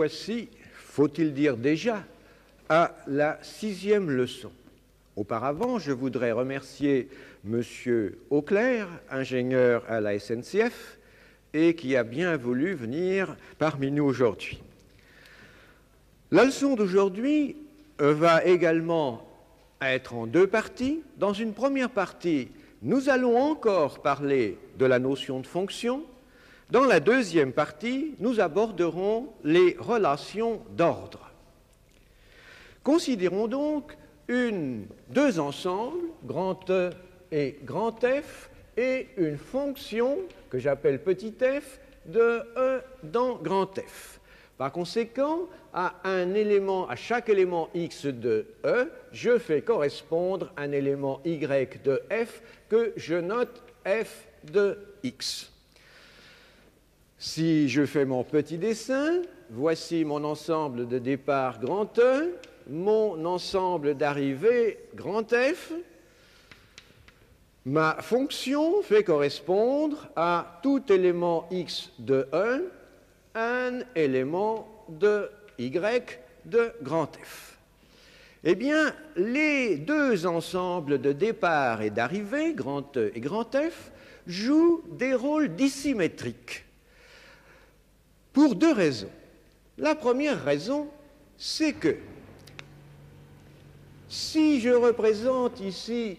voici, faut-il dire déjà, à la 6e leçon. Auparavant, je voudrais remercier M. Auclair, ingénieur à la SNCF, et qui a bien voulu venir parmi nous aujourd'hui. La leçon d'aujourd'hui va également être en 2 parties. Dans une première partie, nous allons encore parler de la notion de fonction. Dans la 2e partie, nous aborderons les relations d'ordre. Considérons donc 2 ensembles, grand E et grand F, et une fonction que j'appelle petit f de E dans grand F. Par conséquent, à chaque élément x de E, je fais correspondre un élément y de f que je note f de x. Si je fais mon petit dessin, voici mon ensemble de départ grand E, mon ensemble d'arrivée grand F. Ma fonction fait correspondre à tout élément x de E un élément de y de grand F. Eh bien, les 2 ensembles de départ et d'arrivée, grand E et grand F, jouent des rôles dissymétriques pour 2 raisons. La première raison, c'est que si je représente ici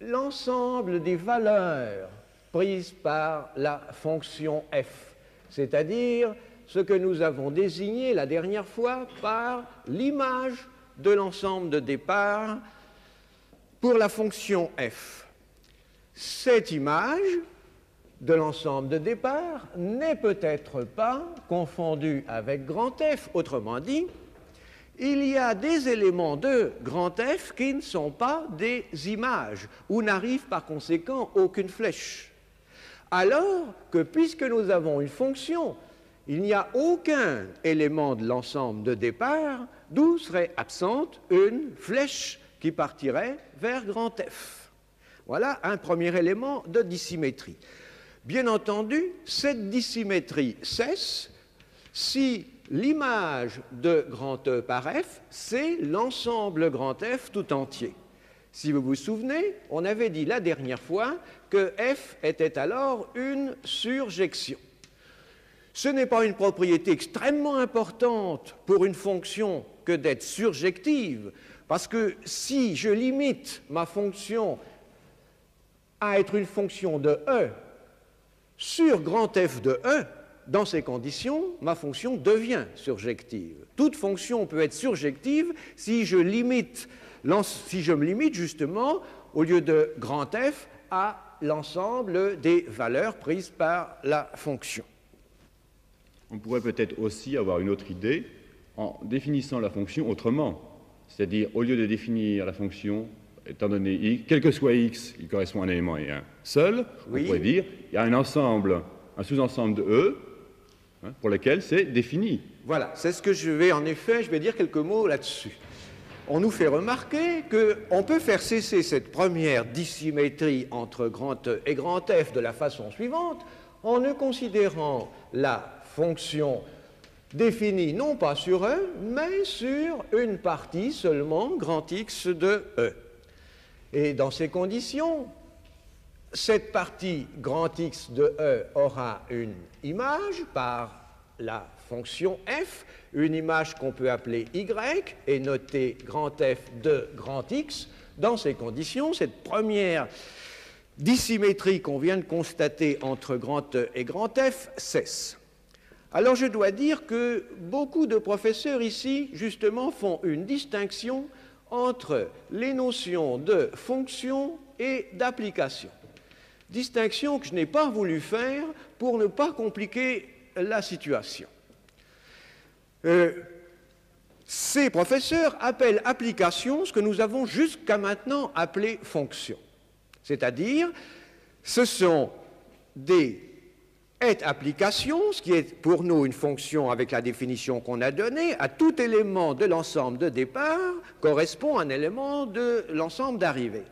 l'ensemble des valeurs prises par la fonction f, c'est-à-dire ce que nous avons désigné la dernière fois par l'image de l'ensemble de départ pour la fonction f. Cette image de l'ensemble de départ n'est peut-être pas confondue avec grand F. Autrement dit, il y a des éléments de grand F qui ne sont pas des images, où n'arrive par conséquent aucune flèche. Alors que puisque nous avons une fonction, il n'y a aucun élément de l'ensemble de départ d'où serait absente une flèche qui partirait vers grand F. Voilà un premier élément de dissymétrie. Bien entendu, cette dissymétrie cesse si l'image de grand E par F, c'est l'ensemble grand F tout entier. Si vous vous souvenez, on avait dit la dernière fois que F était alors une surjection. Ce n'est pas une propriété extrêmement importante pour une fonction que d'être surjective, parce que si je limite ma fonction à être une fonction de E sur grand F de E, dans ces conditions, ma fonction devient surjective. Toute fonction peut être surjective si je me limite justement, au lieu de grand F, à l'ensemble des valeurs prises par la fonction. On pourrait peut-être aussi avoir une autre idée en définissant la fonction autrement. C'est-à-dire, au lieu de définir la fonction, étant donné x, quel que soit x, il correspond à un élément et un seul, oui. On pourrait dire il y a un ensemble, un sous-ensemble de E, pour lequel c'est défini. Voilà, c'est ce que je vais dire quelques mots là-dessus. On nous fait remarquer qu'on peut faire cesser cette première dissymétrie entre grand E et grand F de la façon suivante, en ne considérant la fonction définie non pas sur E, mais sur une partie seulement grand X de E. Et dans ces conditions, cette partie grand X de E aura une image par la fonction f, une image qu'on peut appeler y et noter grand F de grand X. Dans ces conditions, cette première dissymétrie qu'on vient de constater entre grand E et grand F cesse. Alors je dois dire que beaucoup de professeurs ici, justement, font une distinction entre les notions de fonction et d'application. Distinction que je n'ai pas voulu faire pour ne pas compliquer la situation. Ces professeurs appellent application ce que nous avons jusqu'à maintenant appelé fonction. C'est-à-dire, ce sont des applications, ce qui est pour nous une fonction avec la définition qu'on a donnée, à tout élément de l'ensemble de départ correspond à un élément de l'ensemble d'arrivée.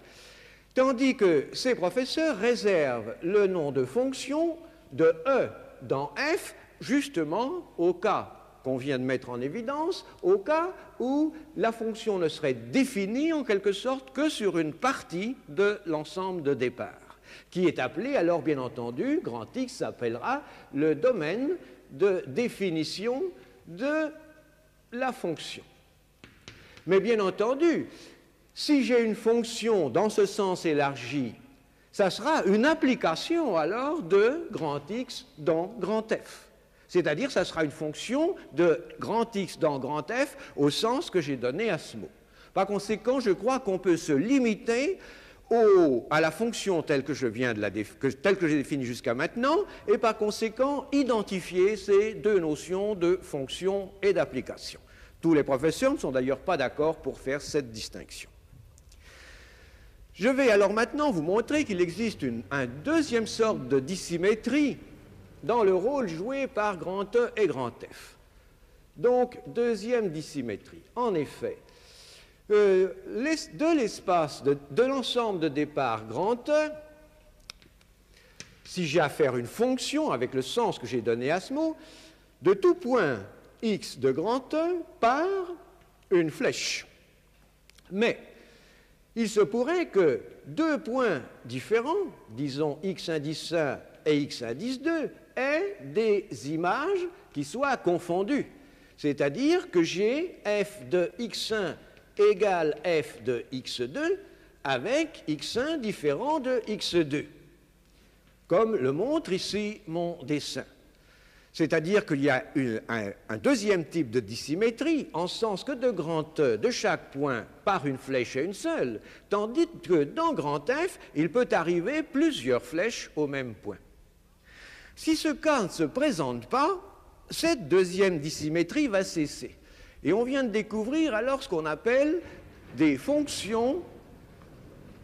Tandis que ces professeurs réservent le nom de fonction de E dans F, justement au cas qu'on vient de mettre en évidence au cas où la fonction ne serait définie en quelque sorte que sur une partie de l'ensemble de départ, qui est appelé alors bien entendu, grand X s'appellera le domaine de définition de la fonction. Mais bien entendu, si j'ai une fonction dans ce sens élargi, ça sera une application alors de grand X dans grand F. C'est-à-dire ça sera une fonction de grand X dans grand F au sens que j'ai donné à ce mot. Par conséquent, je crois qu'on peut se limiter à la fonction telle que j'ai définie jusqu'à maintenant et par conséquent identifier ces deux notions de fonction et d'application. Tous les professeurs ne sont d'ailleurs pas d'accord pour faire cette distinction. Je vais alors maintenant vous montrer qu'il existe une deuxième sorte de dissymétrie dans le rôle joué par grand E et grand F. Donc, deuxième dissymétrie. En effet, de l'espace de l'ensemble de départ grand E, si j'ai à faire une fonction avec le sens que j'ai donné à ce mot, de tout point x de grand E part une flèche. Mais il se pourrait que deux points différents, disons x indice 1 et x indice 2, aient des images qui soient confondues. C'est-à-dire que j'ai f de x1 égale f de x2 avec x1 différent de x2, comme le montre ici mon dessin. C'est-à-dire qu'il y a un deuxième type de dissymétrie, en sens que de grand E, de chaque point, par une flèche et une seule, tandis que dans grand F, il peut arriver plusieurs flèches au même point. Si ce cas ne se présente pas, cette deuxième dissymétrie va cesser. Et on vient de découvrir alors ce qu'on appelle des fonctions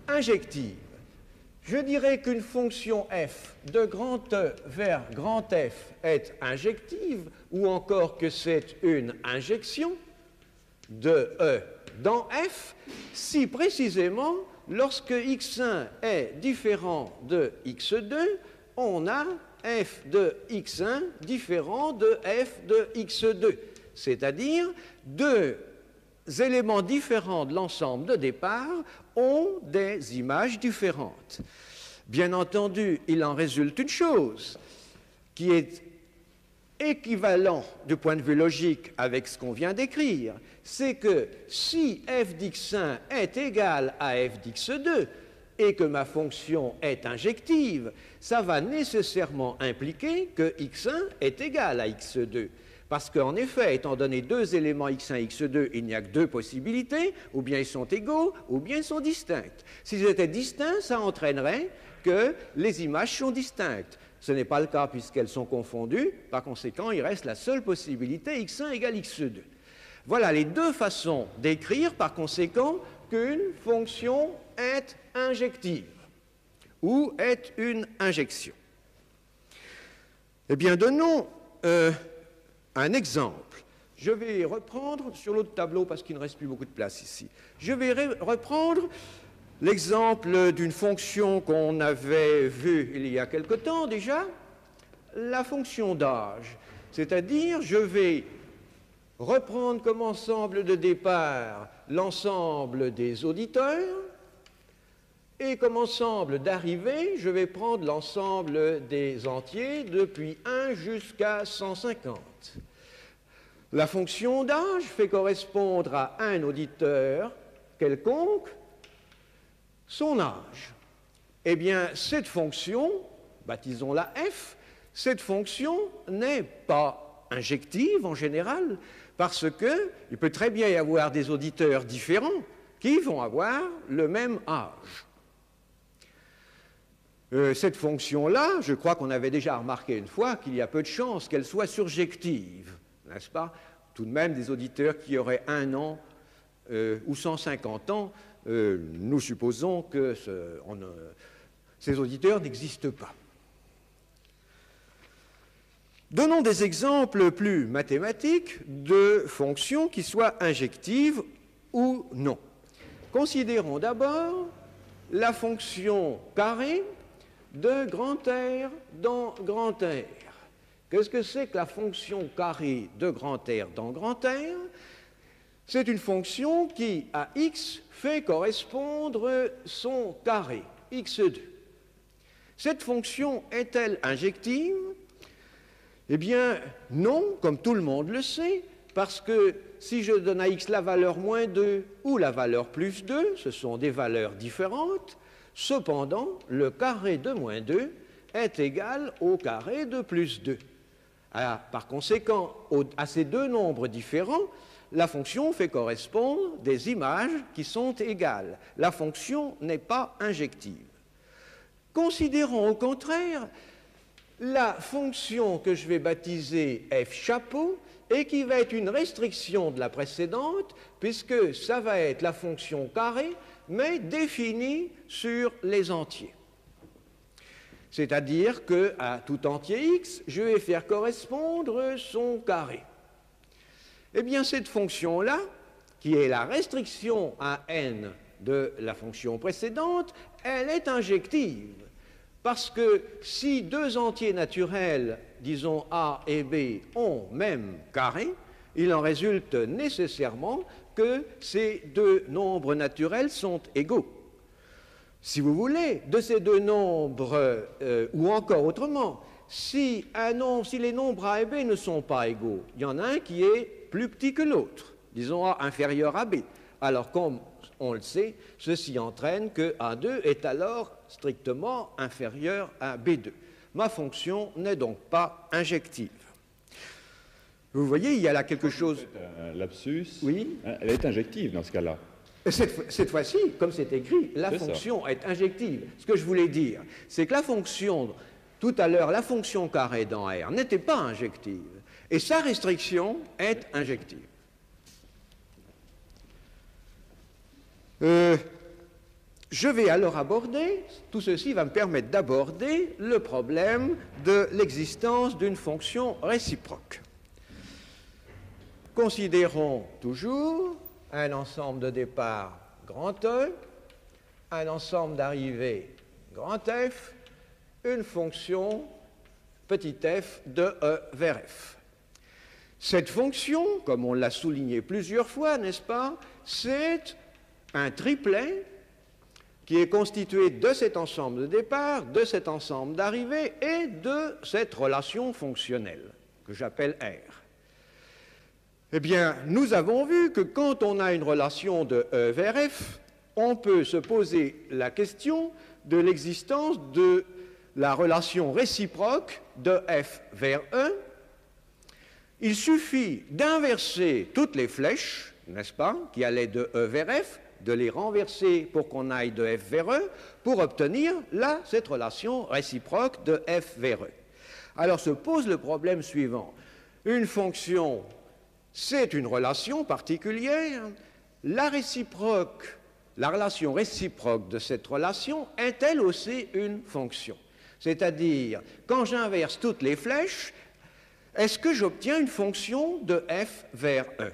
injectives. Je dirais qu'une fonction f de grand E vers grand F est injective, ou encore que c'est une injection de E dans F, si précisément, lorsque x1 est différent de x2, on a f de x1 différent de f de x2, c'est-à-dire deux éléments différents de l'ensemble de départ ont des images différentes. Bien entendu, il en résulte une chose qui est équivalent du point de vue logique avec ce qu'on vient d'écrire, c'est que si f d'x1 est égal à f d'x2 et que ma fonction est injective, ça va nécessairement impliquer que x1 est égal à x2. Parce qu'en effet, étant donné deux éléments x1 et x2, il n'y a que deux possibilités, ou bien ils sont égaux, ou bien ils sont distincts. S'ils étaient distincts, ça entraînerait que les images sont distinctes. Ce n'est pas le cas puisqu'elles sont confondues, par conséquent, il reste la seule possibilité x1 égale x2. Voilà les deux façons d'écrire, par conséquent, qu'une fonction est injective, ou est une injection. Eh bien, donnons un exemple. Je vais reprendre sur l'autre tableau parce qu'il ne reste plus beaucoup de place ici. Je vais reprendre l'exemple d'une fonction qu'on avait vue il y a quelque temps déjà, la fonction d'âge. C'est-à-dire, je vais reprendre comme ensemble de départ l'ensemble des auditeurs et comme ensemble d'arrivée, je vais prendre l'ensemble des entiers depuis 1 jusqu'à 150. La fonction d'âge fait correspondre à un auditeur quelconque son âge. Eh bien, cette fonction, baptisons-la f, cette fonction n'est pas injective en général, parce qu'il peut très bien y avoir des auditeurs différents qui vont avoir le même âge. Cette fonction-là, je crois qu'on avait déjà remarqué une fois qu'il y a peu de chances qu'elle soit surjective, n'est-ce pas? Tout de même, des auditeurs qui auraient 1 an ou 150 ans, nous supposons que ces auditeurs n'existent pas. Donnons des exemples plus mathématiques de fonctions qui soient injectives ou non. Considérons d'abord la fonction carré de grand R dans grand R. Qu'est-ce que c'est que la fonction carrée de grand R dans grand R? C'est une fonction qui, à x, fait correspondre son carré, x2. Cette fonction est-elle injective? Eh bien, non, comme tout le monde le sait, parce que si je donne à x la valeur moins 2 ou la valeur plus 2, ce sont des valeurs différentes, cependant, le carré de moins 2 est égal au carré de plus 2. Alors, par conséquent, à ces deux nombres différents, la fonction fait correspondre des images qui sont égales. La fonction n'est pas injective. Considérons au contraire la fonction que je vais baptiser f chapeau et qui va être une restriction de la précédente, puisque ça va être la fonction carrée, mais définie sur les entiers. C'est-à-dire qu'à tout entier x, je vais faire correspondre son carré. Eh bien, cette fonction-là, qui est la restriction à n de la fonction précédente, elle est injective. Parce que si deux entiers naturels, disons a et b, ont même carré, il en résulte nécessairement que ces deux nombres naturels sont égaux. Si vous voulez, de ces deux nombres, ou encore autrement, si les nombres a et b ne sont pas égaux, il y en a un qui est plus petit que l'autre, disons a inférieur à b. Alors, comme on le sait, ceci entraîne que A2 est alors strictement inférieur à B2. Ma fonction n'est donc pas injective. Vous voyez, il y a là quelque chose... Un lapsus. Oui. Elle est injective dans ce cas-là. Cette fois-ci, comme c'est écrit, la fonction est injective. Ce que je voulais dire, c'est que la fonction, tout à l'heure, la fonction carrée dans R n'était pas injective. Et sa restriction est injective. Je vais alors aborder, tout ceci va me permettre d'aborder le problème de l'existence d'une fonction réciproque. Considérons toujours un ensemble de départ grand E, un ensemble d'arrivée grand F, une fonction petit f de E vers F. Cette fonction, comme on l'a souligné plusieurs fois, n'est-ce pas, c'est un triplet qui est constitué de cet ensemble de départ, de cet ensemble d'arrivée et de cette relation fonctionnelle que j'appelle R. Eh bien, nous avons vu que quand on a une relation de E vers F, on peut se poser la question de l'existence de la relation réciproque de F vers E. Il suffit d'inverser toutes les flèches, n'est-ce pas, qui allaient de E vers F, de les renverser pour qu'on aille de F vers E, pour obtenir, là, cette relation réciproque de F vers E. Alors se pose le problème suivant. Une fonction, c'est une relation particulière. La relation réciproque de cette relation est elle aussi une fonction. C'est-à-dire, quand j'inverse toutes les flèches, est-ce que j'obtiens une fonction de F vers E?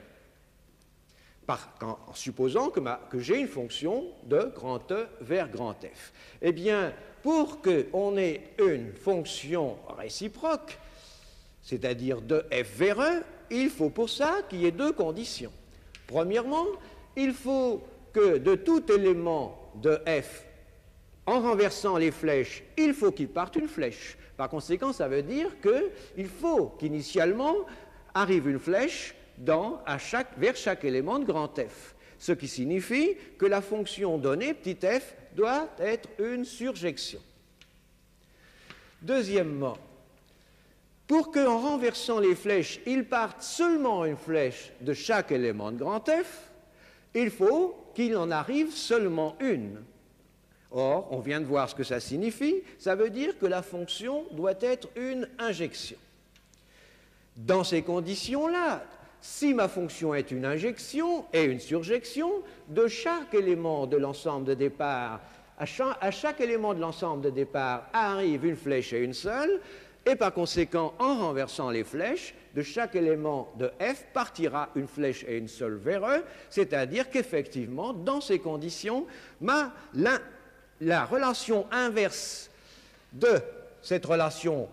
En supposant que j'ai une fonction de grand E vers grand F. Eh bien, pour qu'on ait une fonction réciproque, c'est-à-dire de F vers E, il faut pour ça qu'il y ait deux conditions. Premièrement, il faut que de tout élément de F, en renversant les flèches, il faut qu'il parte une flèche. Par conséquent, ça veut dire qu'il faut qu'initialement arrive une flèche vers chaque élément de grand F. Ce qui signifie que la fonction donnée, petit f, doit être une surjection. Deuxièmement, pour qu'en renversant les flèches, il parte seulement une flèche de chaque élément de grand F, il faut qu'il en arrive seulement une. Or, on vient de voir ce que ça signifie, ça veut dire que la fonction doit être une injection. Dans ces conditions-là, si ma fonction est une injection et une surjection, de chaque élément de l'ensemble de départ, à chaque élément de l'ensemble de départ arrive une flèche et une seule, et par conséquent, en renversant les flèches, de chaque élément de F partira une flèche et une seule vers E, c'est-à-dire qu'effectivement, dans ces conditions, la relation inverse de cette relation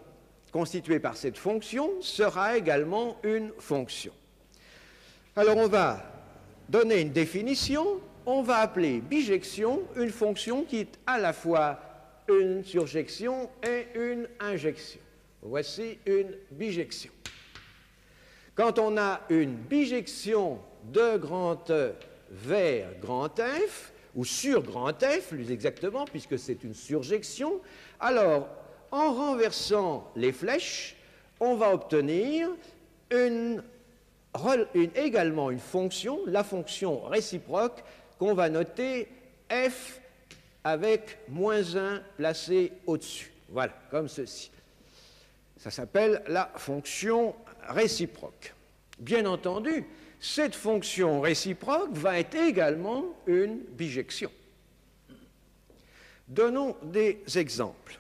constitué par cette fonction sera également une fonction. Alors on va donner une définition, on va appeler bijection une fonction qui est à la fois une surjection et une injection. Voici une bijection. Quand on a une bijection de grand E vers grand F, ou sur grand F, plus exactement, puisque c'est une surjection, alors, en renversant les flèches, on va obtenir également une fonction, la fonction réciproque, qu'on va noter F avec moins 1 placé au-dessus. Voilà, comme ceci. Ça s'appelle la fonction réciproque. Bien entendu, cette fonction réciproque va être également une bijection. Donnons des exemples.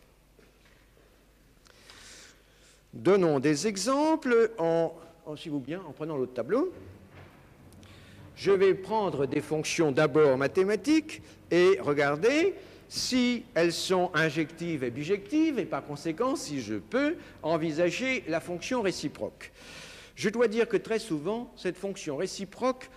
Donnons des exemples s'il vous plaît, en prenant l'autre tableau. Je vais prendre des fonctions d'abord mathématiques et regarder si elles sont injectives et bijectives et par conséquent si je peux envisager la fonction réciproque. Je dois dire que très souvent, cette fonction réciproque,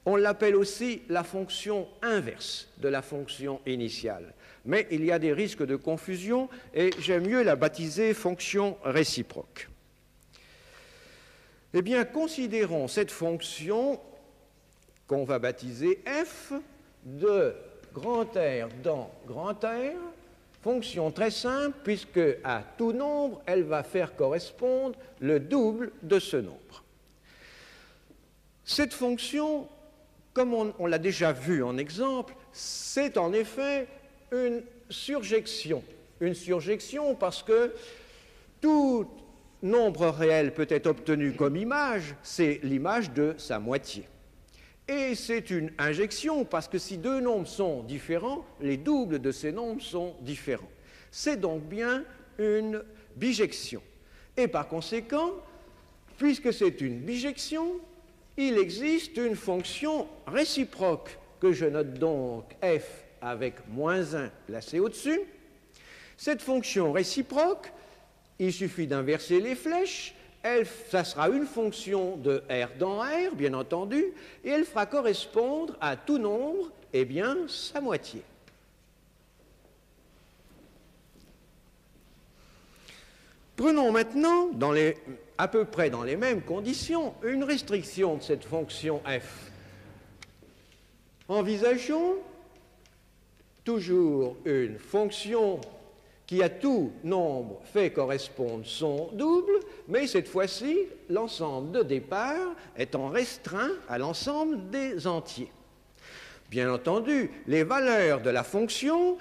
on l'appelle aussi la fonction inverse de la fonction initiale. Mais il y a des risques de confusion et j'aime mieux la baptiser fonction réciproque. Eh bien, considérons cette fonction qu'on va baptiser f de grand R dans grand R, fonction très simple puisque à tout nombre, elle va faire correspondre le double de ce nombre. Cette fonction, comme on l'a déjà vu en exemple, c'est en effet une surjection. Une surjection parce que tout nombre réel peut être obtenu comme image, c'est l'image de sa moitié. Et c'est une injection parce que si deux nombres sont différents, les doubles de ces nombres sont différents. C'est donc bien une bijection. Et par conséquent, puisque c'est une bijection, il existe une fonction réciproque que je note donc f avec moins 1 placé au-dessus. Cette fonction réciproque, il suffit d'inverser les flèches, ça sera une fonction de R dans R, bien entendu, et elle fera correspondre à tout nombre, eh bien, sa moitié. Prenons maintenant, à peu près dans les mêmes conditions, une restriction de cette fonction f. Envisageons toujours une fonction qui à tout nombre fait correspondre son double, mais cette fois-ci, l'ensemble de départ étant restreint à l'ensemble des entiers. Bien entendu, les valeurs de la fonction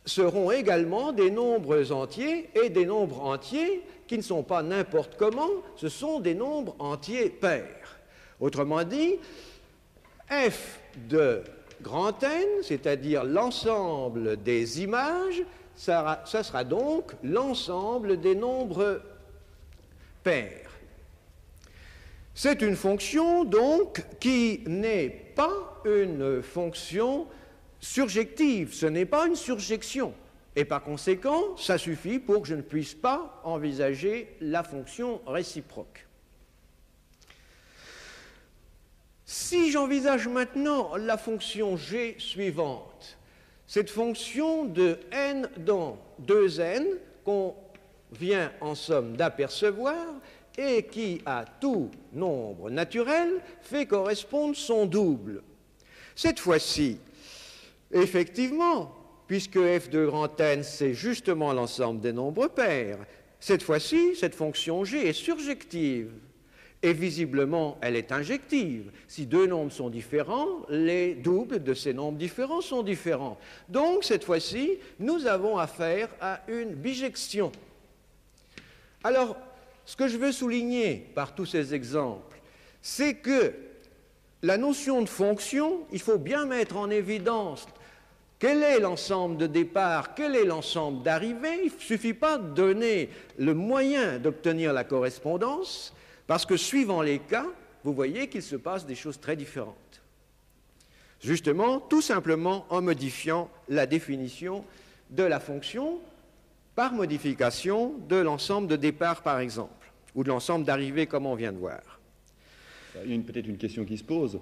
seront également des nombres entiers et des nombres entiers qui ne sont pas n'importe comment, ce sont des nombres entiers pairs. Autrement dit, f de grand N, c'est-à-dire l'ensemble des images, ça sera donc l'ensemble des nombres pairs. C'est une fonction donc qui n'est pas une fonction surjective, ce n'est pas une surjection. Et par conséquent, ça suffit pour que je ne puisse pas envisager la fonction réciproque. Si j'envisage maintenant la fonction g suivante, cette fonction de n dans 2n qu'on vient en somme d'apercevoir et qui, à tout nombre naturel, fait correspondre son double. Cette fois-ci, effectivement, puisque f de grand N, c'est justement l'ensemble des nombres pairs, cette fois-ci, cette fonction g est surjective. Et visiblement, elle est injective. Si deux nombres sont différents, les doubles de ces nombres différents sont différents. Donc, cette fois-ci, nous avons affaire à une bijection. Alors, ce que je veux souligner par tous ces exemples, c'est que la notion de fonction, il faut bien mettre en évidence quel est l'ensemble de départ, quel est l'ensemble d'arrivée. Il ne suffit pas de donner le moyen d'obtenir la correspondance, parce que suivant les cas, vous voyez qu'il se passe des choses très différentes. Justement, tout simplement en modifiant la définition de la fonction par modification de l'ensemble de départ, par exemple, ou de l'ensemble d'arrivée, comme on vient de voir. Il y a peut-être une question qui se pose.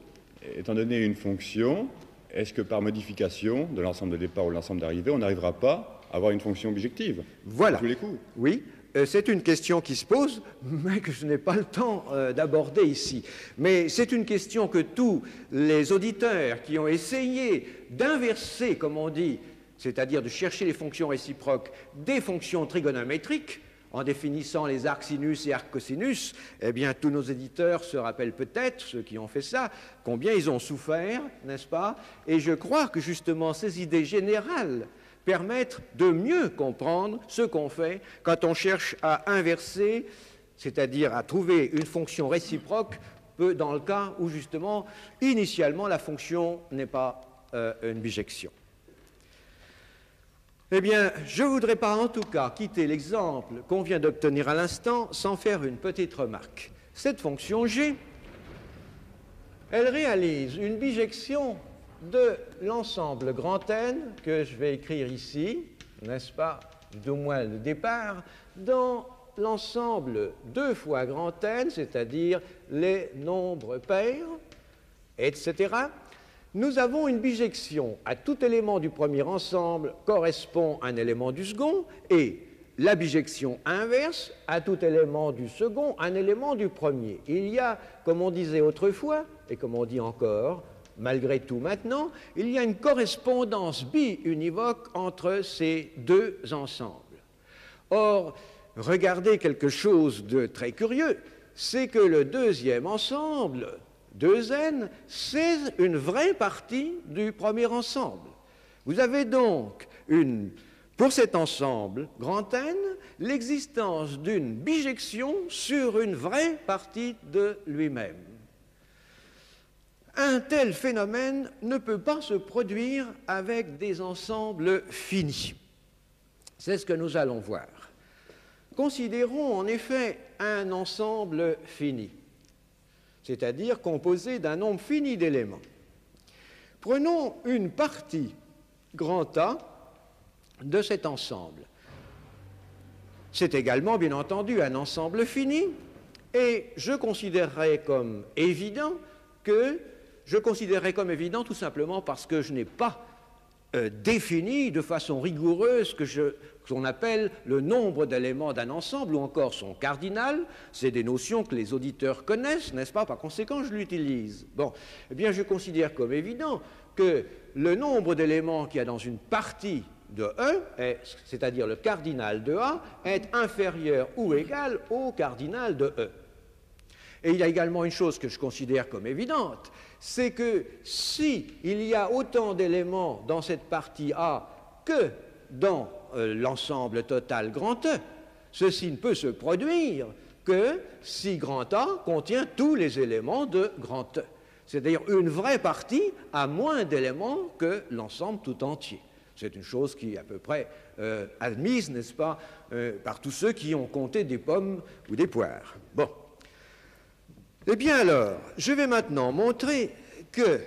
Étant donné une fonction, est-ce que par modification de l'ensemble de départ ou de l'ensemble d'arrivée, on n'arrivera pas à avoir une fonction bijective Voilà. à tous les coups? Oui, c'est une question qui se pose, mais que je n'ai pas le temps d'aborder ici. Mais c'est une question que tous les auditeurs qui ont essayé d'inverser, comme on dit, c'est-à-dire de chercher les fonctions réciproques des fonctions trigonométriques, en définissant les arcs sinus et arcs cosinus, eh bien, tous nos éditeurs se rappellent peut-être, ceux qui ont fait ça, combien ils ont souffert, n'est-ce pas? Et je crois que justement ces idées générales permettent de mieux comprendre ce qu'on fait quand on cherche à inverser, c'est-à-dire à trouver une fonction réciproque, dans le cas où justement, initialement, la fonction n'est pas une bijection. Eh bien, je ne voudrais pas en tout cas quitter l'exemple qu'on vient d'obtenir à l'instant sans faire une petite remarque. Cette fonction G, elle réalise une bijection de l'ensemble grand N, que je vais écrire ici, n'est-ce pas, d'au moins le départ, dans l'ensemble 2 fois grand N, c'est-à-dire les nombres pairs, etc. Nous avons une bijection. À tout élément du premier ensemble correspond un élément du second, et la bijection inverse, à tout élément du second, un élément du premier. Il y a, comme on disait autrefois, et comme on dit encore, malgré tout maintenant, il y a une correspondance bi-univoque entre ces deux ensembles. Or, regardez quelque chose de très curieux, c'est que le deuxième ensemble, 2n, c'est une vraie partie du premier ensemble. Vous avez donc, pour cet ensemble, grand N, l'existence d'une bijection sur une vraie partie de lui-même. Un tel phénomène ne peut pas se produire avec des ensembles finis. C'est ce que nous allons voir. Considérons en effet un ensemble fini, c'est-à-dire composé d'un nombre fini d'éléments. Prenons une partie grand A de cet ensemble. C'est également, bien entendu, un ensemble fini, et je considérerais comme évident tout simplement parce que je n'ai pas défini de façon rigoureuse ce qu'on appelle le nombre d'éléments d'un ensemble ou encore son cardinal. C'est des notions que les auditeurs connaissent, n'est-ce pas? Par conséquent, je l'utilise. Bon, eh bien, je considère comme évident que le nombre d'éléments qu'il y a dans une partie de E, c'est-à-dire le cardinal de A, est inférieur ou égal au cardinal de E. Et il y a également une chose que je considère comme évidente, c'est que s'il y a autant d'éléments dans cette partie A que dans l'ensemble total grand E, ceci ne peut se produire que si grand A contient tous les éléments de grand E. C'est-à-dire une vraie partie a moins d'éléments que l'ensemble tout entier. C'est une chose qui est à peu près admise, n'est-ce pas, par tous ceux qui ont compté des pommes ou des poires. Bon. Eh bien alors, je vais maintenant montrer que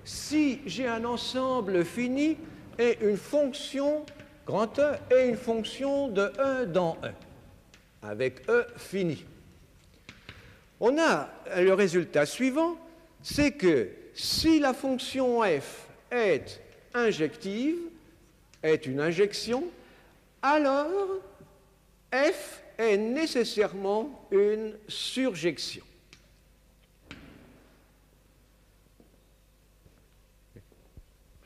si j'ai un ensemble fini et une fonction grand E et une fonction de E dans E, avec E fini, on a le résultat suivant, c'est que si la fonction f est injective, est une injection, alors f est nécessairement une surjection.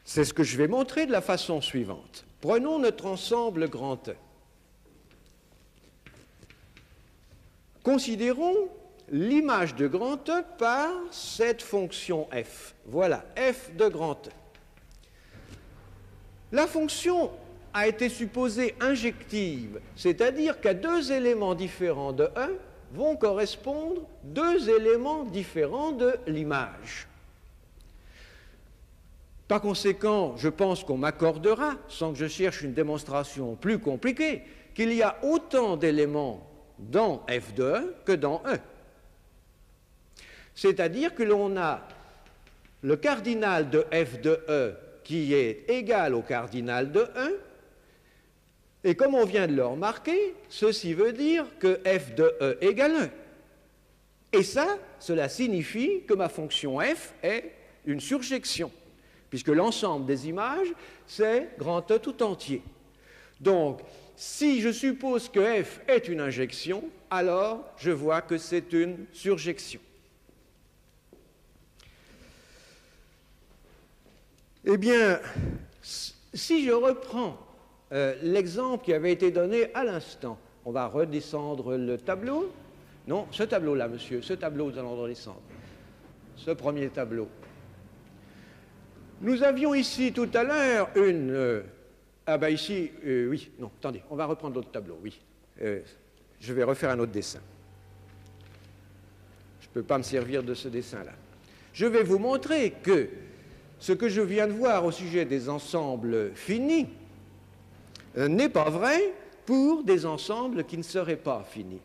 C'est ce que je vais montrer de la façon suivante. Prenons notre ensemble grand E. Considérons l'image de grand E par cette fonction f. Voilà, f de grand E. La fonction a été supposée injective, c'est-à-dire qu'à deux éléments différents de E vont correspondre deux éléments différents de l'image. Par conséquent, je pense qu'on m'accordera, sans que je cherche une démonstration plus compliquée, qu'il y a autant d'éléments dans f de E que dans E. C'est-à-dire que l'on a le cardinal de f de E qui est égal au cardinal de E, Et comme on vient de le remarquer, ceci veut dire que f de E égale 1. Et ça, cela signifie que ma fonction f est une surjection, puisque l'ensemble des images, c'est grand E tout entier. Donc, si je suppose que f est une injection, alors je vois que c'est une surjection. Eh bien, si je reprends l'exemple qui avait été donné à l'instant, on va redescendre le tableau. Non, ce tableau-là, monsieur, ce tableau, nous allons redescendre. Ce premier tableau. Nous avions ici tout à l'heure une... ici, oui, non, attendez, on va reprendre l'autre tableau, oui. Je vais refaire un autre dessin. Je ne peux pas me servir de ce dessin-là. Je vais vous montrer que ce que je viens de voir au sujet des ensembles finis n'est pas vrai pour des ensembles qui ne seraient pas finis.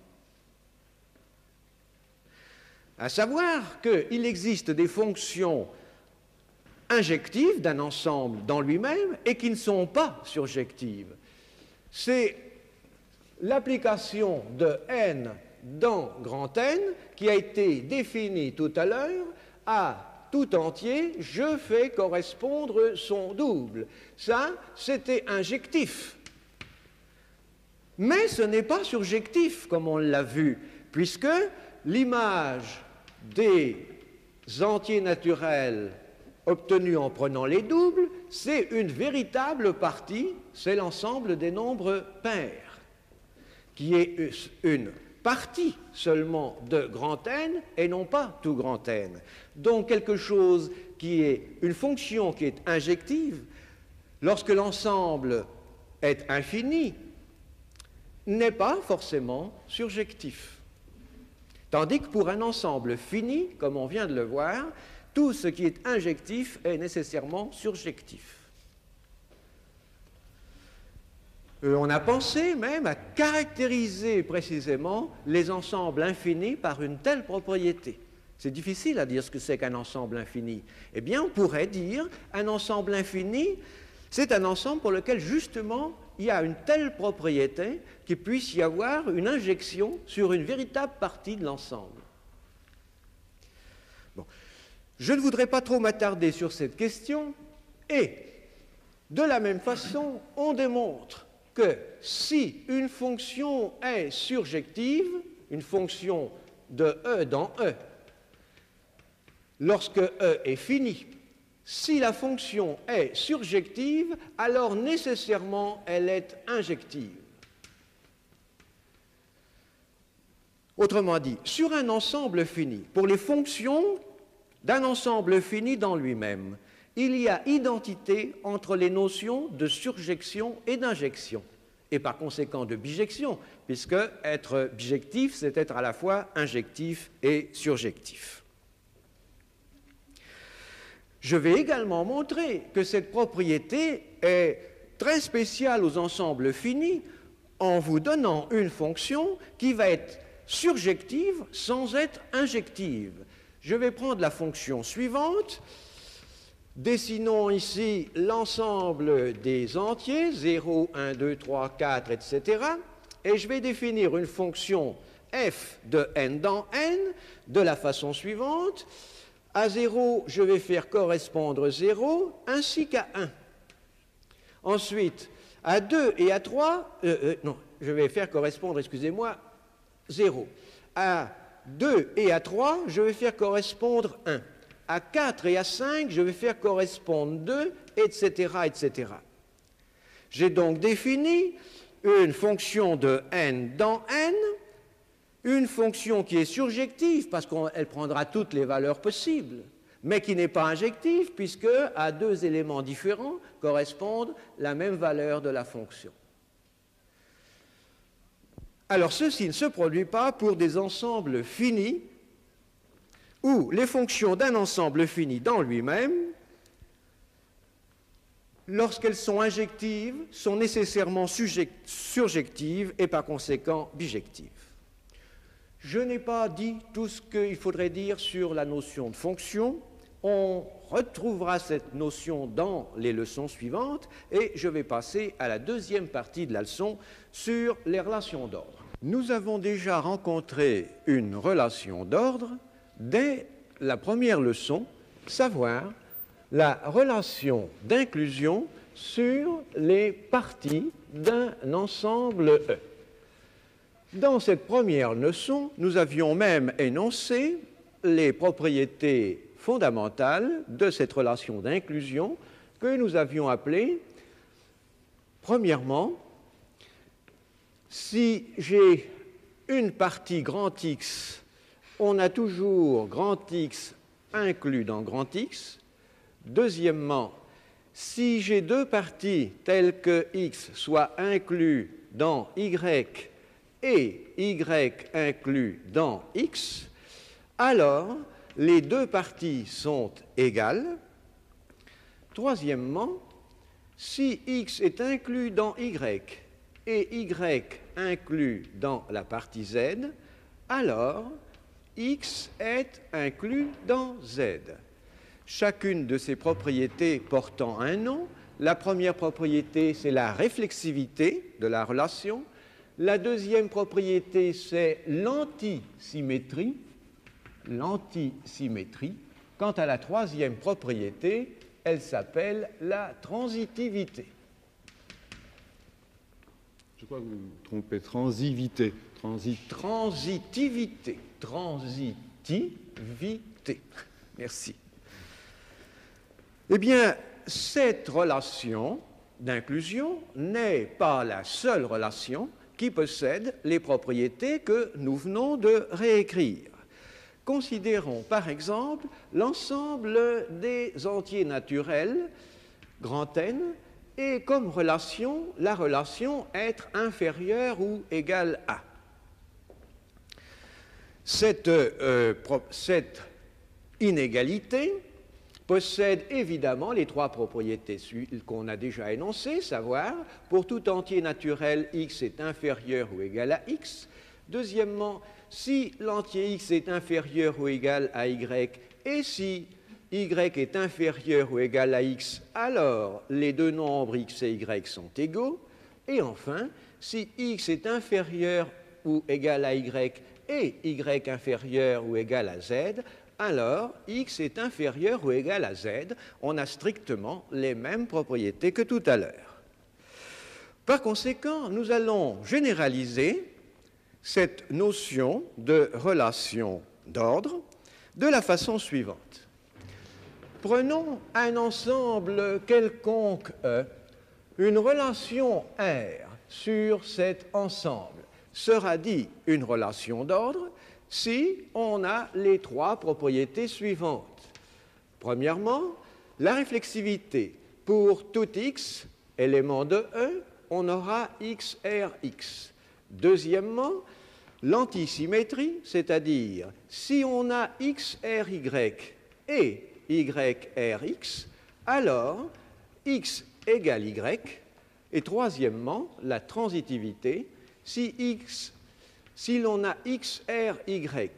À savoir qu'il existe des fonctions injectives d'un ensemble dans lui-même et qui ne sont pas surjectives. C'est l'application de n dans grand N qui a été définie tout à l'heure à tout entier, je fais correspondre son double. Ça, c'était injectif. Mais ce n'est pas surjectif, comme on l'a vu, puisque l'image des entiers naturels obtenus en prenant les doubles, c'est une véritable partie, c'est l'ensemble des nombres pairs, qui est une partie seulement de grand N et non pas tout grand N. Donc quelque chose qui est une fonction qui est injective, lorsque l'ensemble est infini, n'est pas forcément surjectif. Tandis que pour un ensemble fini, comme on vient de le voir, tout ce qui est injectif est nécessairement surjectif. On a pensé même à caractériser précisément les ensembles infinis par une telle propriété. C'est difficile à dire ce que c'est qu'un ensemble infini. Eh bien, on pourrait dire un ensemble infini, c'est un ensemble pour lequel justement il y a une telle propriété qu'il puisse y avoir une injection sur une véritable partie de l'ensemble. Bon. Je ne voudrais pas trop m'attarder sur cette question, et de la même façon, on démontre que si une fonction est surjective, une fonction de E dans E, lorsque E est fini, si la fonction est surjective, alors nécessairement elle est injective. Autrement dit, sur un ensemble fini, pour les fonctions d'un ensemble fini dans lui-même, il y a identité entre les notions de surjection et d'injection, et par conséquent de bijection, puisque être bijectif, c'est être à la fois injectif et surjectif. Je vais également montrer que cette propriété est très spéciale aux ensembles finis en vous donnant une fonction qui va être surjective sans être injective. Je vais prendre la fonction suivante. Dessinons ici l'ensemble des entiers, 0, 1, 2, 3, 4, etc. Et je vais définir une fonction f de n dans n de la façon suivante. À 0, je vais faire correspondre 0 ainsi qu'à 1. Ensuite, à 2 et à 3, non, je vais faire correspondre, excusez-moi, 0. À 2 et à 3, je vais faire correspondre 1. À 4 et à 5, je vais faire correspondre 2, etc., etc. J'ai donc défini une fonction de n dans n, une fonction qui est surjective, parce qu'elle prendra toutes les valeurs possibles, mais qui n'est pas injective, puisque à deux éléments différents correspondent la même valeur de la fonction. Alors, ceci ne se produit pas pour des ensembles finis, où les fonctions d'un ensemble fini dans lui-même, lorsqu'elles sont injectives, sont nécessairement surjectives et par conséquent bijectives. Je n'ai pas dit tout ce qu'il faudrait dire sur la notion de fonction. On retrouvera cette notion dans les leçons suivantes et je vais passer à la deuxième partie de la leçon sur les relations d'ordre. Nous avons déjà rencontré une relation d'ordre dès la première leçon, savoir la relation d'inclusion sur les parties d'un ensemble E. Dans cette première leçon, nous avions même énoncé les propriétés fondamentales de cette relation d'inclusion que nous avions appelée, premièrement, si j'ai une partie grand X, on a toujours grand X inclus dans grand X. Deuxièmement, si j'ai deux parties telles que X soit inclus dans Y et Y inclus dans X, alors les deux parties sont égales. Troisièmement, si X est inclus dans Y et Y inclus dans la partie Z, alors X est inclus dans Z. Chacune de ces propriétés portant un nom. La première propriété, c'est la réflexivité de la relation. La deuxième propriété, c'est l'antisymétrie. Quant à la troisième propriété, elle s'appelle la transitivité. Je crois que vous vous trompez, transitivité. Transitivité. Merci. Eh bien, cette relation d'inclusion n'est pas la seule relation qui possède les propriétés que nous venons de réécrire. Considérons par exemple l'ensemble des entiers naturels, grand N, et comme relation, la relation être inférieur ou égal à. Cette inégalité possède évidemment les trois propriétés qu'on a déjà énoncées, savoir, pour tout entier naturel, x est inférieur ou égal à x. Deuxièmement, si l'entier x est inférieur ou égal à y, et si y est inférieur ou égal à x, alors les deux nombres x et y sont égaux. Et enfin, si x est inférieur ou égal à y et y inférieur ou égal à z, alors x est inférieur ou égal à z. On a strictement les mêmes propriétés que tout à l'heure. Par conséquent, nous allons généraliser cette notion de relation d'ordre de la façon suivante. Prenons un ensemble quelconque E, une relation R sur cet ensemble sera dit une relation d'ordre si on a les trois propriétés suivantes. Premièrement, la réflexivité. Pour tout x, élément de E, on aura XRX. Deuxièmement, l'antisymétrie, c'est-à-dire si on a XRY et YRX, alors X égale Y. Et troisièmement, la transitivité, si l'on a XRY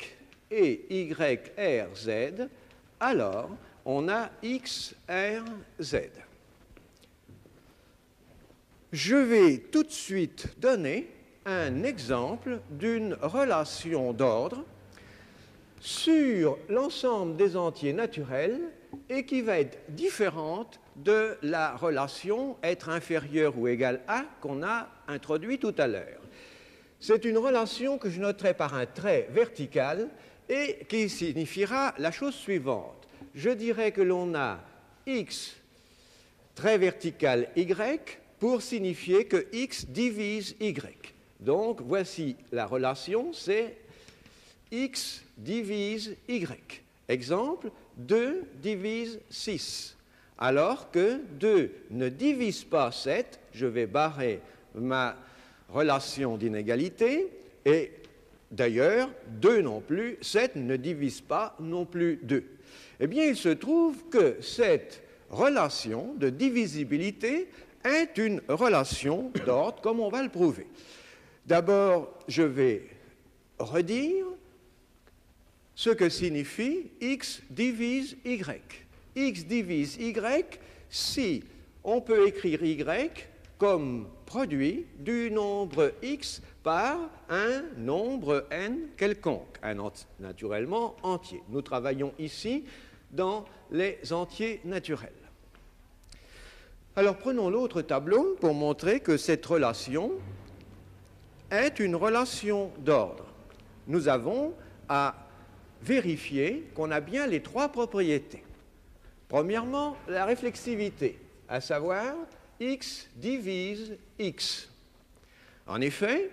et YRZ, alors on a XRZ. Je vais tout de suite donner un exemple d'une relation d'ordre sur l'ensemble des entiers naturels et qui va être différente de la relation être inférieur ou égal à qu'on a introduit tout à l'heure. C'est une relation que je noterai par un trait vertical et qui signifiera la chose suivante. Je dirais que l'on a x trait vertical y pour signifier que x divise y. Donc, voici la relation, c'est x divise y. Exemple, 2 divise 6. Alors que 2 ne divise pas 7, je vais barrer ma relation d'inégalité, et d'ailleurs, 2 non plus, 7 ne divise pas non plus 2. Eh bien, il se trouve que cette relation de divisibilité est une relation d'ordre, comme on va le prouver. D'abord, je vais redire ce que signifie x divise y. x divise y si on peut écrire y comme produit du nombre x par un nombre n quelconque, naturellement entier. Nous travaillons ici dans les entiers naturels. Alors prenons l'autre tableau pour montrer que cette relation est une relation d'ordre. Nous avons à vérifier qu'on a bien les trois propriétés. Premièrement, la réflexivité, à savoir x divise x. En effet,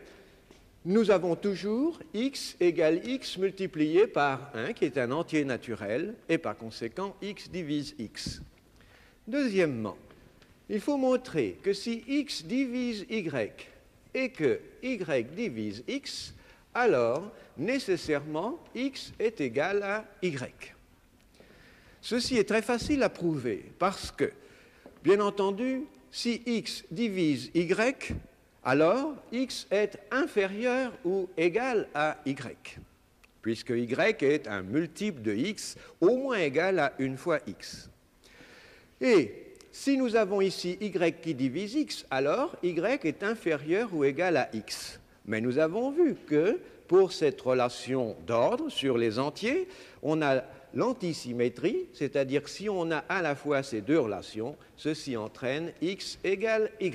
nous avons toujours x égale x multiplié par 1, qui est un entier naturel, et par conséquent, x divise x. Deuxièmement, il faut montrer que si x divise y et que y divise x, alors nécessairement x est égal à y. Ceci est très facile à prouver parce que, bien entendu, si x divise y, alors x est inférieur ou égal à y, puisque y est un multiple de x au moins égal à 1 fois x. Et si nous avons ici y qui divise x, alors y est inférieur ou égal à x. Mais nous avons vu que pour cette relation d'ordre sur les entiers, on a l'antisymétrie, c'est-à-dire que si on a à la fois ces deux relations, ceci entraîne x égale y.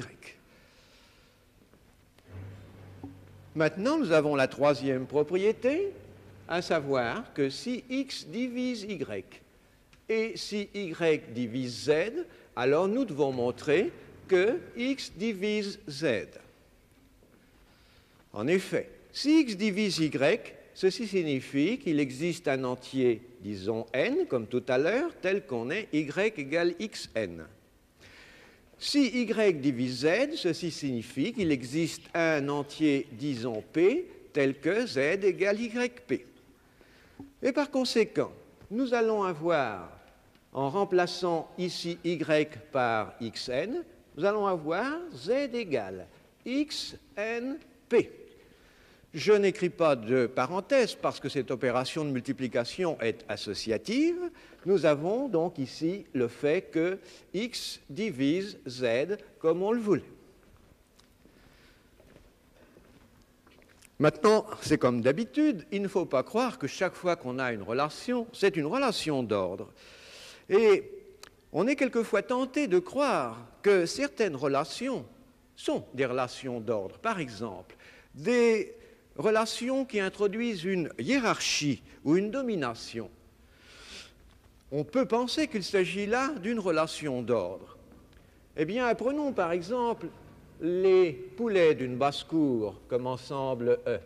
Maintenant, nous avons la troisième propriété, à savoir que si x divise y et si y divise z, alors nous devons montrer que x divise z. En effet, si x divise y, ceci signifie qu'il existe un entier, disons n, comme tout à l'heure, tel qu'on est y égale xn. Si y divise z, ceci signifie qu'il existe un entier, disons p, tel que z égale yp. Et par conséquent, nous allons avoir, en remplaçant ici y par xn, nous allons avoir z égale xnp. Je n'écris pas de parenthèse parce que cette opération de multiplication est associative. Nous avons donc ici le fait que x divise z comme on le voulait. Maintenant, c'est comme d'habitude, il ne faut pas croire que chaque fois qu'on a une relation, c'est une relation d'ordre. Et on est quelquefois tenté de croire que certaines relations sont des relations d'ordre. Par exemple, des relations qui introduisent une hiérarchie ou une domination. On peut penser qu'il s'agit là d'une relation d'ordre. Eh bien, prenons par exemple les poulets d'une basse-cour comme ensemble E.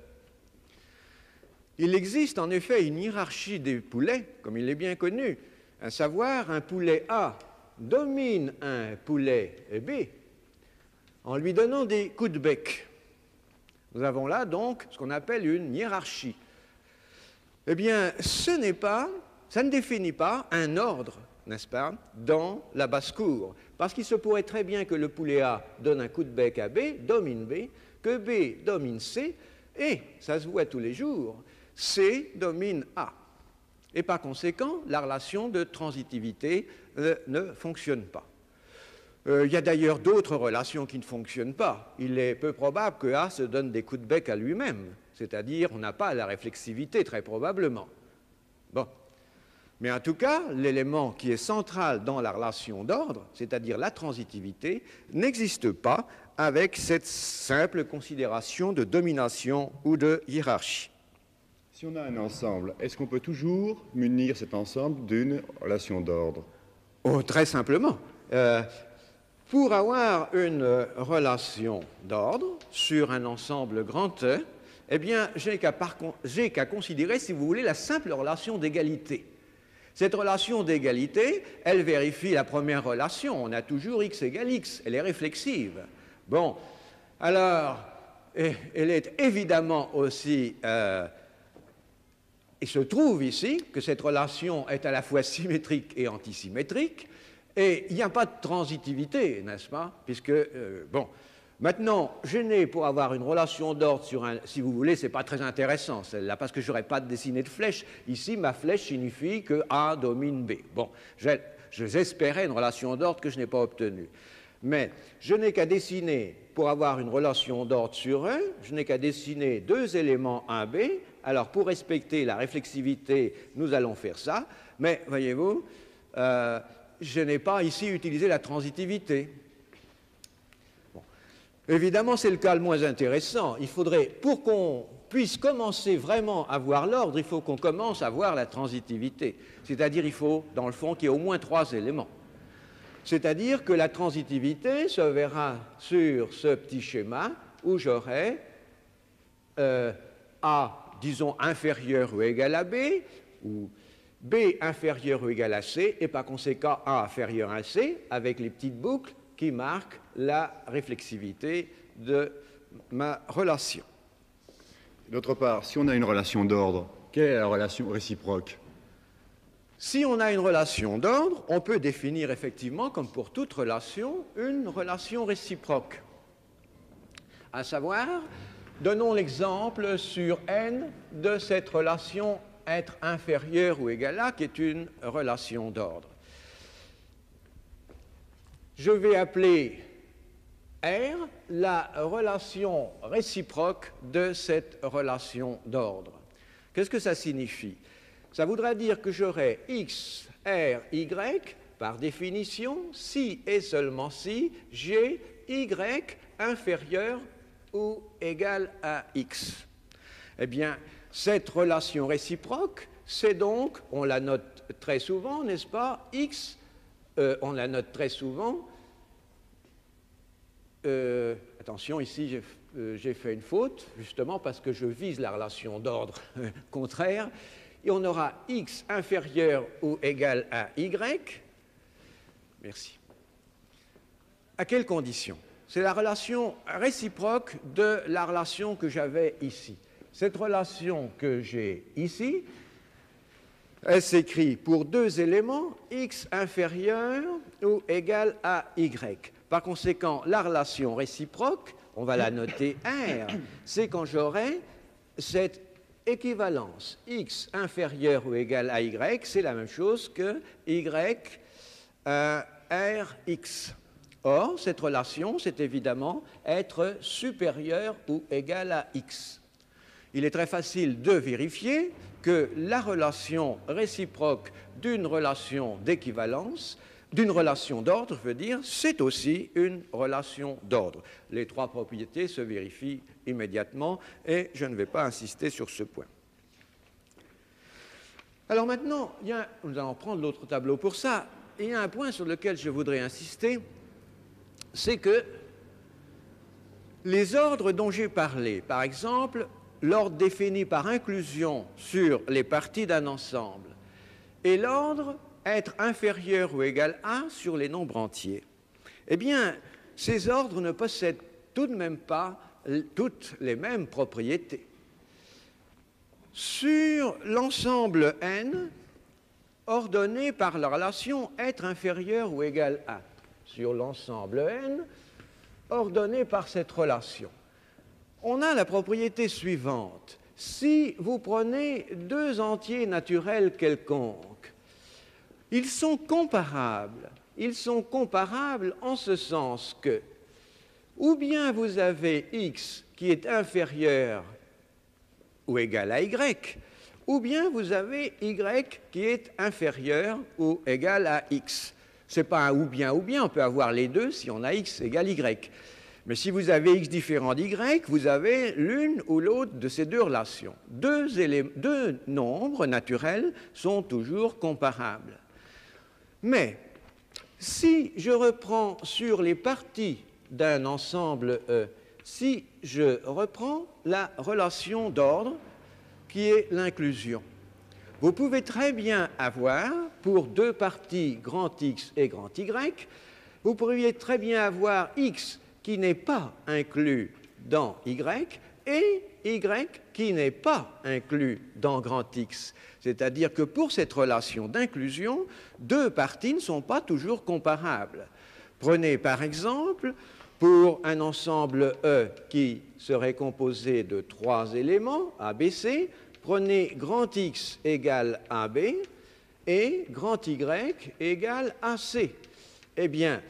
Il existe en effet une hiérarchie des poulets, comme il est bien connu, à savoir un poulet A domine un poulet B en lui donnant des coups de bec. Nous avons là donc ce qu'on appelle une hiérarchie. Eh bien, ça ne définit pas un ordre, n'est-ce pas, dans la basse-cour. Parce qu'il se pourrait très bien que le poulet A donne un coup de bec à B, domine B, que B domine C, et, ça se voit tous les jours, C domine A. Et par conséquent, la relation de transitivité ne fonctionne pas. Il y a d'ailleurs d'autres relations qui ne fonctionnent pas. Il est peu probable que A se donne des coups de bec à lui-même, c'est-à-dire on n'a pas la réflexivité très probablement. Bon. Mais en tout cas, l'élément qui est central dans la relation d'ordre, c'est-à-dire la transitivité, n'existe pas avec cette simple considération de domination ou de hiérarchie. Si on a un ensemble, est-ce qu'on peut toujours munir cet ensemble d'une relation d'ordre? Oh, très simplement. Pour avoir une relation d'ordre sur un ensemble grand E, eh bien, j'ai qu'à considérer, si vous voulez, la simple relation d'égalité. Cette relation d'égalité, elle vérifie la première relation. On a toujours x égale x. Elle est réflexive. Bon, alors, elle est évidemment aussi... il se trouve ici que cette relation est à la fois symétrique et antisymétrique. Et il n'y a pas de transitivité, n'est-ce pas? Puisque, bon, maintenant, je n'ai pour avoir une relation d'ordre sur un... Si vous voulez, ce n'est pas très intéressant, celle-là, parce que je n'aurais pas dessiné de flèche. Ici, ma flèche signifie que A domine B. Bon, j'espérais une relation d'ordre que je n'ai pas obtenue. Mais je n'ai qu'à dessiner, pour avoir une relation d'ordre sur E, je n'ai qu'à dessiner deux éléments 1B. Alors, pour respecter la réflexivité, nous allons faire ça. Mais, voyez-vous, je n'ai pas ici utilisé la transitivité. Bon. Évidemment, c'est le cas le moins intéressant. Il faudrait, pour qu'on puisse commencer vraiment à voir l'ordre, il faut qu'on commence à voir la transitivité. C'est-à-dire, il faut, dans le fond, qu'il y ait au moins trois éléments. C'est-à-dire que la transitivité se verra sur ce petit schéma où j'aurai A, disons, inférieur ou égal à B, ou B inférieur ou égal à C, et par conséquent A inférieur à C, avec les petites boucles qui marquent la réflexivité de ma relation. D'autre part, si on a une relation d'ordre, quelle est la relation réciproque? Si on a une relation d'ordre, on peut définir effectivement, comme pour toute relation, une relation réciproque. À savoir, donnons l'exemple sur N de cette relation être inférieur ou égal à, qui est une relation d'ordre. Je vais appeler R la relation réciproque de cette relation d'ordre. Qu'est-ce que ça signifie? Ça voudra dire que j'aurai X, R, Y, par définition, si et seulement si j'ai Y inférieur ou égal à X. Eh bien, cette relation réciproque, c'est donc, on la note très souvent, n'est-ce pas, X, on la note très souvent, attention, ici j'ai fait une faute, justement parce que je vise la relation d'ordre contraire, et on aura X inférieur ou égal à Y. Merci. À quelles conditions? C'est la relation réciproque de la relation que j'avais ici. Cette relation que j'ai ici, elle s'écrit pour deux éléments, X inférieur ou égal à Y. Par conséquent, la relation réciproque, on va la noter R, c'est quand j'aurai cette équivalence X inférieur ou égal à Y, c'est la même chose que Y Rx. Or, cette relation, c'est évidemment être supérieur ou égal à X. Il est très facile de vérifier que la relation réciproque d'une relation d'équivalence, d'une relation d'ordre, je veux dire, c'est aussi une relation d'ordre. Les trois propriétés se vérifient immédiatement et je ne vais pas insister sur ce point. Alors maintenant, nous allons prendre l'autre tableau pour ça. Il y a un point sur lequel je voudrais insister, c'est que les ordres dont j'ai parlé, par exemple, l'ordre défini par inclusion sur les parties d'un ensemble, et l'ordre être inférieur ou égal à sur les nombres entiers, eh bien, ces ordres ne possèdent tout de même pas toutes les mêmes propriétés. Sur l'ensemble N, ordonné par la relation être inférieur ou égal à, sur l'ensemble N, ordonné par cette relation, on a la propriété suivante. Si vous prenez deux entiers naturels quelconques, ils sont comparables. Ils sont comparables en ce sens que, ou bien vous avez X qui est inférieur ou égal à Y, ou bien vous avez Y qui est inférieur ou égal à X. Ce n'est pas un ou bien, on peut avoir les deux si on a X égale Y. Mais si vous avez X différent d'Y, vous avez l'une ou l'autre de ces deux relations. Deux nombres naturels sont toujours comparables. Mais si je reprends sur les parties d'un ensemble E, si je reprends la relation d'ordre qui est l'inclusion, vous pouvez très bien avoir, pour deux parties grand X et grand Y, vous pourriez très bien avoir X qui n'est pas inclus dans Y et Y qui n'est pas inclus dans grand X. C'est-à-dire que pour cette relation d'inclusion, deux parties ne sont pas toujours comparables. Prenez par exemple, pour un ensemble E qui serait composé de trois éléments, A, B, C, prenez grand X égale AB, et grand Y égale AC. Eh bien,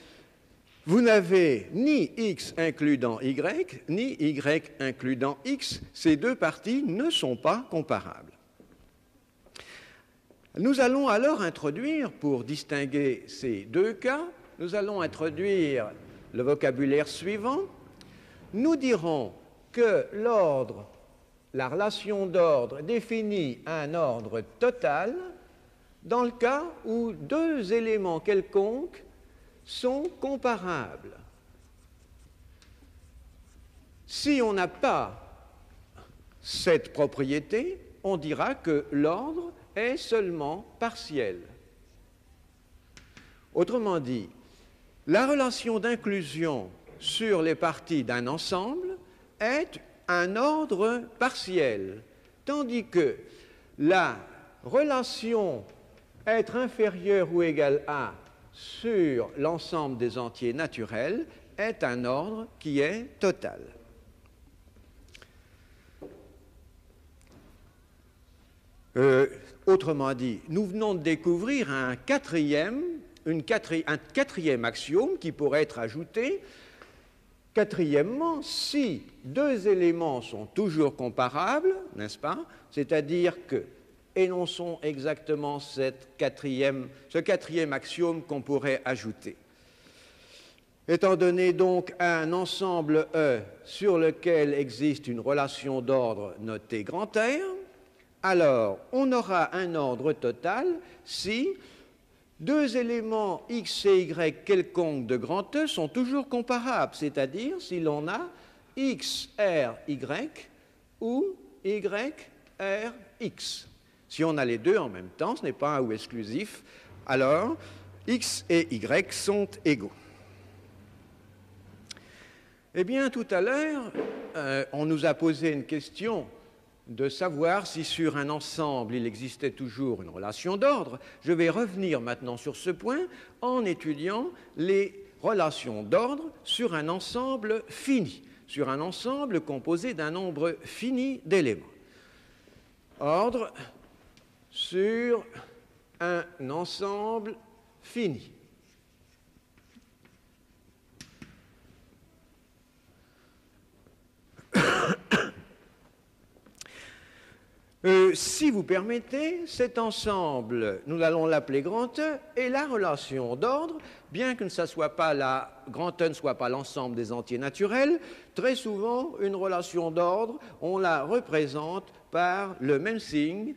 vous n'avez ni X inclus dans Y, ni Y inclus dans X. Ces deux parties ne sont pas comparables. Nous allons alors introduire, pour distinguer ces deux cas, nous allons introduire le vocabulaire suivant. Nous dirons que l'ordre, la relation d'ordre définit un ordre total dans le cas où deux éléments quelconques sont comparables. Si on n'a pas cette propriété, on dira que l'ordre est seulement partiel. Autrement dit, la relation d'inclusion sur les parties d'un ensemble est un ordre partiel, tandis que la relation être inférieur ou égal à sur l'ensemble des entiers naturels est un ordre qui est total. Autrement dit, nous venons de découvrir un quatrième axiome qui pourrait être ajouté. Quatrièmement, si deux éléments sont toujours comparables, n'est-ce pas? C'est-à-dire que, énonçons exactement ce quatrième axiome qu'on pourrait ajouter. Étant donné donc un ensemble E sur lequel existe une relation d'ordre notée grand R, alors on aura un ordre total si deux éléments X et Y quelconques de grand E sont toujours comparables, c'est-à-dire si l'on a X, R, Y ou Y, R, X. Si on a les deux en même temps, ce n'est pas un ou exclusif, alors X et Y sont égaux. Eh bien, tout à l'heure, on nous a posé une question de savoir si sur un ensemble il existait toujours une relation d'ordre. Je vais revenir maintenant sur ce point en étudiant les relations d'ordre sur un ensemble fini, sur un ensemble composé d'un nombre fini d'éléments. Ordre sur un ensemble fini. Si vous permettez, cet ensemble, nous allons l'appeler grand E, et la relation d'ordre, bien que grand E ne soit pas l'ensemble des entiers naturels, très souvent, une relation d'ordre, on la représente par le même signe,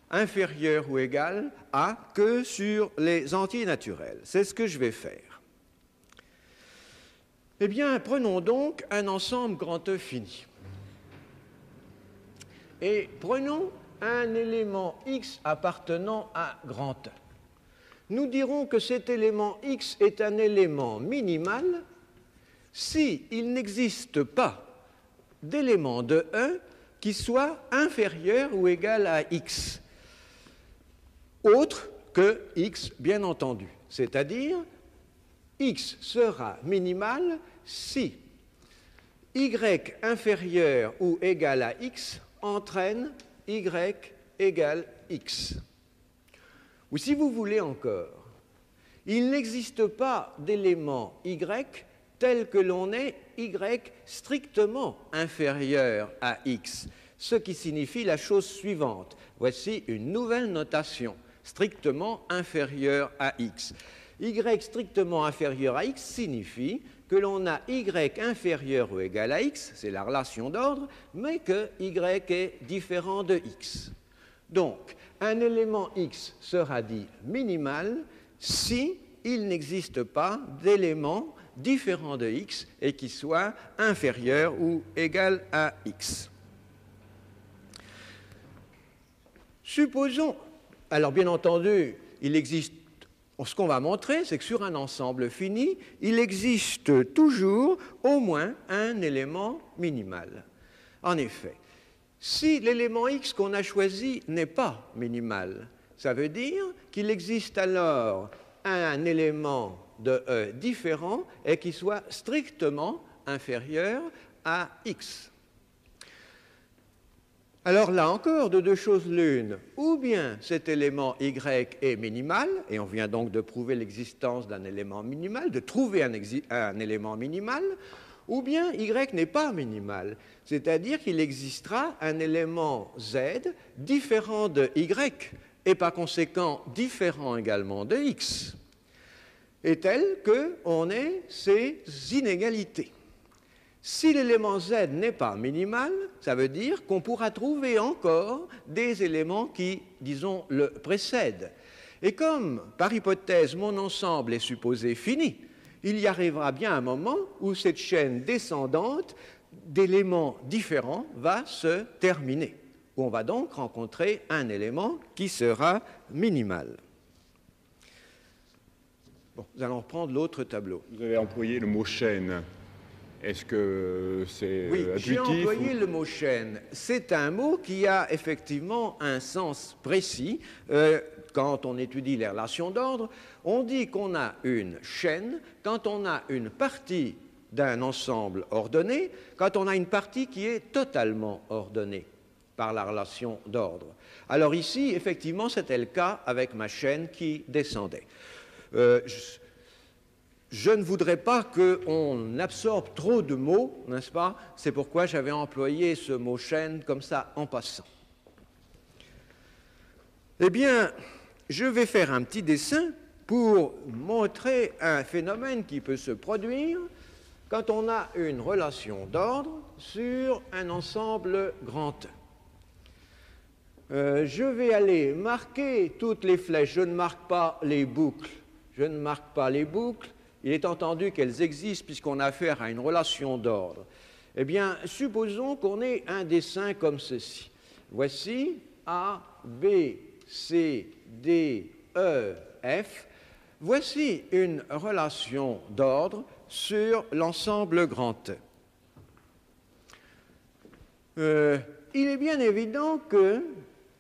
inférieur ou égal à, que sur les entiers naturels. C'est ce que je vais faire. Eh bien, prenons donc un ensemble grand E fini. Et prenons un élément X appartenant à grand E. Nous dirons que cet élément X est un élément minimal s'il n'existe pas d'élément de E qui soit inférieur ou égal à X, autre que X, bien entendu. C'est-à-dire, X sera minimal si Y inférieur ou égal à X entraîne Y égale X. Ou si vous voulez encore, il n'existe pas d'élément Y tel que l'on est Y strictement inférieur à X, ce qui signifie la chose suivante. Voici une nouvelle notation, strictement inférieur à X. Y strictement inférieur à X signifie que l'on a Y inférieur ou égal à X, c'est la relation d'ordre, mais que Y est différent de X. Donc, un élément X sera dit minimal si il n'existe pas d'élément différent de X et qui soit inférieur ou égal à X. Supposons, alors bien entendu, il existe. Ce qu'on va montrer, c'est que sur un ensemble fini, il existe toujours au moins un élément minimal. En effet, si l'élément X qu'on a choisi n'est pas minimal, ça veut dire qu'il existe alors un élément de E différent et qui soit strictement inférieur à X. Alors là encore, de deux choses l'une, ou bien cet élément y est minimal, et on vient donc de prouver l'existence d'un élément minimal, de trouver un élément minimal, ou bien y n'est pas minimal, c'est-à-dire qu'il existera un élément z différent de y, et par conséquent différent également de x, et tel qu'on ait ces inégalités. Si l'élément z n'est pas minimal, ça veut dire qu'on pourra trouver encore des éléments qui, disons, le précèdent. Et comme, par hypothèse, mon ensemble est supposé fini, il y arrivera bien un moment où cette chaîne descendante d'éléments différents va se terminer, où on va donc rencontrer un élément qui sera minimal. Bon, nous allons reprendre l'autre tableau. Vous avez employé le mot chaîne. Est-ce que c'est oui, intuitif? J'ai employé le mot chaîne. C'est un mot qui a effectivement un sens précis. Quand on étudie les relations d'ordre, on dit qu'on a une chaîne quand on a une partie d'un ensemble ordonné, quand on a une partie qui est totalement ordonnée par la relation d'ordre. Alors ici, effectivement, c'était le cas avec ma chaîne qui descendait. Je ne voudrais pas qu'on absorbe trop de mots, n'est-ce pas? C'est pourquoi j'avais employé ce mot chaîne comme ça en passant. Eh bien, je vais faire un petit dessin pour montrer un phénomène qui peut se produire quand on a une relation d'ordre sur un ensemble grand E. Je vais aller marquer toutes les flèches, je ne marque pas les boucles. Il est entendu qu'elles existent puisqu'on a affaire à une relation d'ordre. Eh bien, supposons qu'on ait un dessin comme ceci. Voici A, B, C, D, E, F. Voici une relation d'ordre sur l'ensemble grand E. Il est bien évident que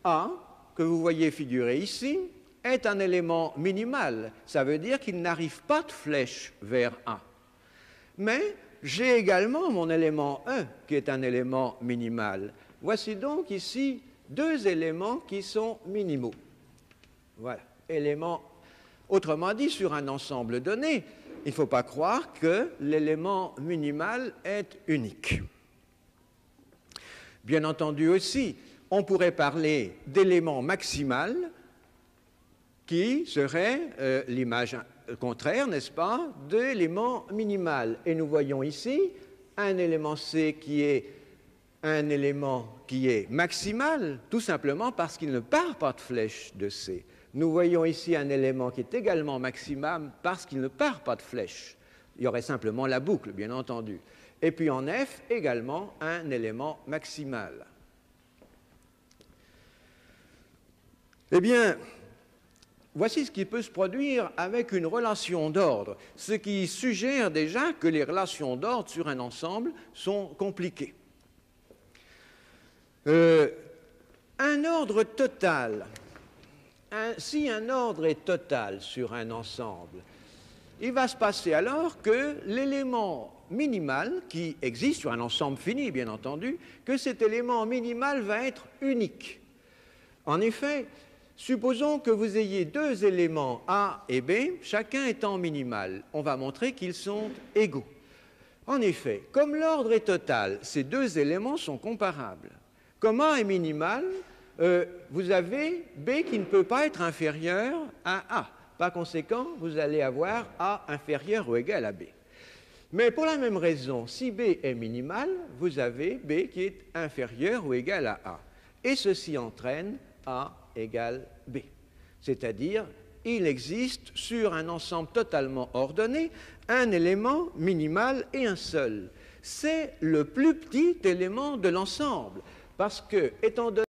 A, que vous voyez figuré ici, est un élément minimal. Ça veut dire qu'il n'arrive pas de flèche vers A. Mais j'ai également mon élément E, qui est un élément minimal. Voici donc ici deux éléments qui sont minimaux. Voilà, éléments. Autrement dit, sur un ensemble donné, il ne faut pas croire que l'élément minimal est unique. Bien entendu aussi, on pourrait parler d'élément maximal, qui serait l'image contraire, n'est-ce pas, de l'élément minimal. Et nous voyons ici un élément C qui est un élément qui est maximal, tout simplement parce qu'il ne part pas de flèche de C. Nous voyons ici un élément qui est également maximal parce qu'il ne part pas de flèche. Il y aurait simplement la boucle, bien entendu. Et puis en F, également un élément maximal. Eh bien, voici ce qui peut se produire avec une relation d'ordre, ce qui suggère déjà que les relations d'ordre sur un ensemble sont compliquées. Un ordre total, si un ordre est total sur un ensemble, il va se passer alors que l'élément minimal qui existe sur un ensemble fini, bien entendu, que cet élément minimal va être unique. En effet, supposons que vous ayez deux éléments A et B, chacun étant minimal. On va montrer qu'ils sont égaux. En effet, comme l'ordre est total, ces deux éléments sont comparables. Comme A est minimal, vous avez B qui ne peut pas être inférieur à A. Par conséquent, vous allez avoir A inférieur ou égal à B. Mais pour la même raison, si B est minimal, vous avez B qui est inférieur ou égal à A. Et ceci entraîne A égale B. C'est-à-dire, il existe sur un ensemble totalement ordonné un élément minimal et un seul. C'est le plus petit élément de l'ensemble, parce que, étant donné